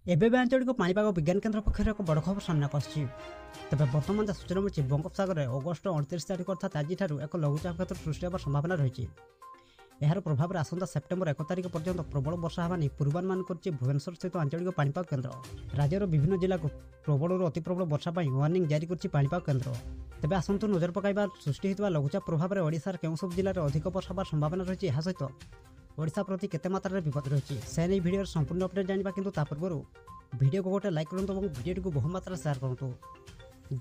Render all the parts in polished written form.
ଏବେ ବି ଆଞ୍ଚଳିକ ପାଣିପାଗ ବିଜ୍ଞାନ କେନ୍ଦ୍ର ପକ୍ଷରୁ ଏକ ବଡ଼ ଖବର ସାମ୍ନାକୁ ଆସିଛି। ତେବେ ବର୍ତ୍ତମାନ ଯାହା ସୂଚନା ମିଳିଛି, ବଙ୍ଗୋପସାଗରରେ ଅଗଷ୍ଟ 29 ତାରିଖ ଅର୍ଥାତ୍ ଆଜିଠାରୁ ଏକ ଲଘୁଚାପ କ୍ଷେତ୍ର ସୃଷ୍ଟି ହେବାର ସମ୍ଭାବନା ରହିଛି। ଏହାର ପ୍ରଭାବରେ ଆସନ୍ତା ସେପ୍ଟେମ୍ବର 1 ତାରିଖ ପର୍ଯ୍ୟନ୍ତ ପ୍ରବଳ ବର୍ଷା ହେବା ନେଇ ପୂର୍ବାନୁମାନ କରିଛି ଭୁବନେଶ୍ୱର ସ୍ଥିତ ଆଞ୍ଚଳିକ ପାଣିପାଗ କେନ୍ଦ୍ର। ରାଜ୍ୟର ବିଭିନ୍ନ ଜିଲ୍ଲାକୁ ପ୍ରବଳରୁ ଅତି ପ୍ରବଳ ବର୍ଷା ପାଇଁ ୱାର୍ଣ୍ଣିଂ ଜାରି କରିଛି ପାଣିପାଗ କେନ୍ଦ୍ର। ତେବେ ଆସନ୍ତୁ ନଜର ପକାଇବା ସୃଷ୍ଟି ହୋଇଥିବା ଲଘୁଚାପ ପ୍ରଭାବରେ ଓଡ଼ିଶାର କେଉଁ ସବୁ ଜିଲ୍ଲାରେ ଅଧିକ ବର୍ଷା ହେବାର ସମ୍ଭାବନା ରହିଛି, ଏହା ସହିତ ଓଡ଼ିଶା ପ୍ରତି କେତେ ମାତ୍ରାରେ ବିପଦ ରହିଛି ସେ ନେଇ ଭିଡ଼ିଓର ସମ୍ପୂର୍ଣ୍ଣ ଅପଡେଟ୍ ଜାଣିବା। କିନ୍ତୁ ତା ପୂର୍ବରୁ ଭିଡ଼ିଓକୁ ଗୋଟେ ଲାଇକ୍ କରନ୍ତୁ ଏବଂ ଭିଡ଼ିଓଟିକୁ ବହୁମାତ୍ରାରେ ସେୟାର କରନ୍ତୁ।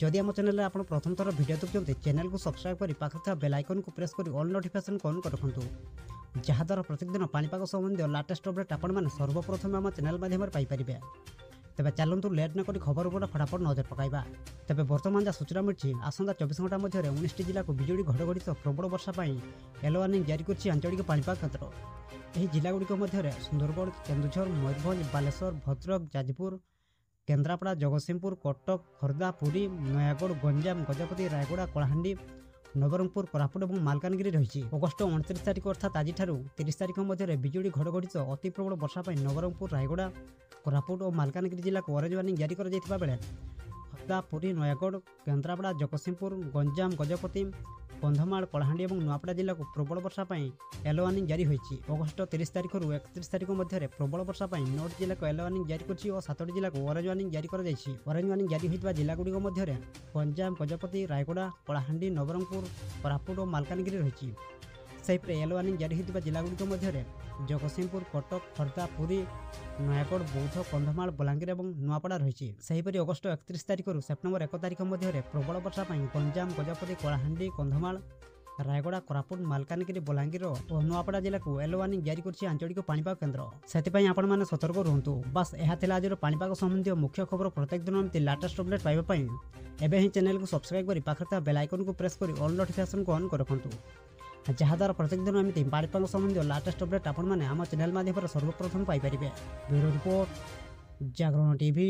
ଯଦି ଆମ ଚ୍ୟାନେଲରେ ଆପଣ ପ୍ରଥମ ଥର ଭିଡ଼ିଓ ଦେଖୁଛନ୍ତି, ଚ୍ୟାନେଲକୁ ସବସ୍କ୍ରାଇବ୍ କରି ପାଖରେ ଥିବା ବେଲ୍ ଆଇକନକୁ ପ୍ରେସ୍ କରି ଅଲ୍ ନୋଟିଫିକେସନକୁ ଅନ୍ କରି ରଖନ୍ତୁ, ଯାହାଦ୍ୱାରା ପ୍ରତ୍ୟେକ ପାଣିପାଗ ସମ୍ବନ୍ଧୀୟ ଲାଟେଷ୍ଟ ଅପଡେଟ୍ ଆପଣମାନେ ସର୍ବପ୍ରଥମେ ଆମ ଚ୍ୟାନେଲ ମାଧ୍ୟମରେ ପାଇପାରିବେ। ତେବେ ଚାଲନ୍ତୁ ଲେଟ୍ ନକରି ଖବର ଉପରେ ଫଟାଫଟ ନଜର ପକାଇବା। ତେବେ ବର୍ତ୍ତମାନ ଯାହା ସୂଚନା ମିଳିଛି, ଆସନ୍ତା 24 ଘଣ୍ଟା ମଧ୍ୟରେ 19ଟି ଜିଲ୍ଲାକୁ ବିଜୁଳି ଘଡ଼ଘଡ଼ି ସହ ପ୍ରବଳ ବର୍ଷା ପାଇଁ ୟେଲୋ ୱାର୍ଣ୍ଣିଂ ଜାରି କରିଛି ଆଞ୍ଚଳିକ ପାଣିପାଗ କେନ୍ଦ୍ର। ଏହି ଜିଲ୍ଲାଗୁଡ଼ିକ ମଧ୍ୟରେ ସୁନ୍ଦରଗଡ଼, କେନ୍ଦୁଝର, ମୟୂରଭଞ୍ଜ, ବାଲେଶ୍ୱର, ଭଦ୍ରକ, ଯାଜପୁର, କେନ୍ଦ୍ରାପଡ଼ା, ଜଗତସିଂହପୁର, କଟକ, ଖୋର୍ଦ୍ଧା, ପୁରୀ, ନୟାଗଡ଼, ଗଞ୍ଜାମ, ଗଜପତି, ରାୟଗଡ଼ା, କଳାହାଣ୍ଡି, ନବରଙ୍ଗପୁର, କୋରାପୁଟ ଏବଂ ମାଲକାନଗିରି ରହିଛି। ଅଗଷ୍ଟ 29 ତାରିଖ ଅର୍ଥାତ୍ ଆଜିଠାରୁ 30 ତାରିଖ ମଧ୍ୟରେ ବିଜୁଳି ଘଡ଼ଘଡ଼ି ସହ ଅତି ପ୍ରବଳ ବର୍ଷା ପାଇଁ ନବରଙ୍ଗପୁର, ରାୟଗଡ଼ା, କୋରାପୁଟ ଓ ମାଲକାନଗିରି ଜିଲ୍ଲାକୁ ଅରେଞ୍ଜ ୱାର୍ଣ୍ଣିଂ ଜାରି କରାଯାଇଥିବା ବେଳେ ଖୋର୍ଦ୍ଧା, ପୁରୀ, ନୟାଗଡ଼, କେନ୍ଦ୍ରାପଡ଼ା, ଜଗତସିଂହପୁର, ଗଞ୍ଜାମ, ଗଜପତି, କନ୍ଧମାଳ, କଳାହାଣ୍ଡି ଏବଂ ନୂଆପଡ଼ା ଜିଲ୍ଲାକୁ ପ୍ରବଳ ବର୍ଷା ପାଇଁ ୟେଲୋ ୱାର୍ଣ୍ଣିଂ ଜାରି ହୋଇଛି। ଅଗଷ୍ଟ 30 ତାରିଖରୁ 31 ତାରିଖ ମଧ୍ୟରେ ପ୍ରବଳ ବର୍ଷା ପାଇଁ 9ଟି ଜିଲ୍ଲାକୁ ୟେଲୋ ୱାର୍ଣ୍ଣିଂ ଜାରି କରିଛି ଓ 7ଟି ଜିଲ୍ଲାକୁ ଅରେଞ୍ଜ ୱାର୍ଣ୍ଣିଂ ଜାରି କରାଯାଇଛି। ଅରେଞ୍ଜ ୱାର୍ଣ୍ଣିଂ ଜାରି ହୋଇଥିବା ଜିଲ୍ଲାଗୁଡ଼ିକ ମଧ୍ୟରେ ଗଞ୍ଜାମ, ଗଜପତି, ରାୟଗଡ଼ା, କଳାହାଣ୍ଡି, ନବରଙ୍ଗପୁର, କୋରାପୁଟ ଓ ମାଲକାନଗିରି ରହିଛି। ସେହିପରି ୟେଲୋ ୱାର୍ଣ୍ଣିଂ ଜାରି ହୋଇଥିବା ଜିଲ୍ଲାଗୁଡ଼ିକ ମଧ୍ୟରେ ଜଗତସିଂହପୁର, କଟକ, ଖୋର୍ଦ୍ଧା, ପୁରୀ, ନୟାଗଡ଼, ବୌଦ୍ଧ, କନ୍ଧମାଳ, ବଲାଙ୍ଗୀର ଏବଂ ନୂଆପଡ଼ା ରହିଛି। ସେହିପରି ଅଗଷ୍ଟ 31 ତାରିଖରୁ ସେପ୍ଟେମ୍ବର 1 ତାରିଖ ମଧ୍ୟରେ ପ୍ରବଳ ବର୍ଷା ପାଇଁ ଗଞ୍ଜାମ, ଗଜପତି, କଳାହାଣ୍ଡି, କନ୍ଧମାଳ, ରାୟଗଡ଼ା, କୋରାପୁଟ, ମାଲକାନଗିରି, ବଲାଙ୍ଗୀର ଓ ନୂଆପଡ଼ା ଜିଲ୍ଲାକୁ ୟେଲୋ ୱାର୍ଣ୍ଣିଂ ଜାରି କରିଛି ଆଞ୍ଚଳିକ ପାଣିପାଗ କେନ୍ଦ୍ର। ସେଥିପାଇଁ ଆପଣମାନେ ସତର୍କ ରୁହନ୍ତୁ। ବାସ୍ ଏହା ଥିଲା ଆଜିର ପାଣିପାଗ ସମ୍ବନ୍ଧୀୟ ମୁଖ୍ୟ ଖବର। ପ୍ରତ୍ୟେକ ଦିନ ଏମିତି ଲାଟେଷ୍ଟ ଅପଡେଟ୍ ପାଇବା ପାଇଁ ଏବେ ହିଁ ଚ୍ୟାନେଲକୁ ସବସ୍କ୍ରାଇବ୍ କରି ପାଖରେ ଥିବା ବେଲ୍ ଆଇକନକୁ ପ୍ରେସ୍ କରି ଅଲ୍ ନୋଟିଫିକେସନକୁ ଅନ୍ କରି ରଖନ୍ତୁ, ଯାହାଦ୍ୱାରା ପ୍ରତ୍ୟେକ ଦିନ ଏମିତି ପାଣିପାଗ ସମ୍ବନ୍ଧୀୟ ଲାଟେଷ୍ଟ ଅପଡେଟ୍ ଆପଣମାନେ ଆମ ଚ୍ୟାନେଲ ମାଧ୍ୟମରେ ସର୍ବପ୍ରଥମେ ପାଇପାରିବେ। ବ୍ୟୁରୋ ରିପୋର୍ଟ, ଜାଗରଣ ଟିଭି।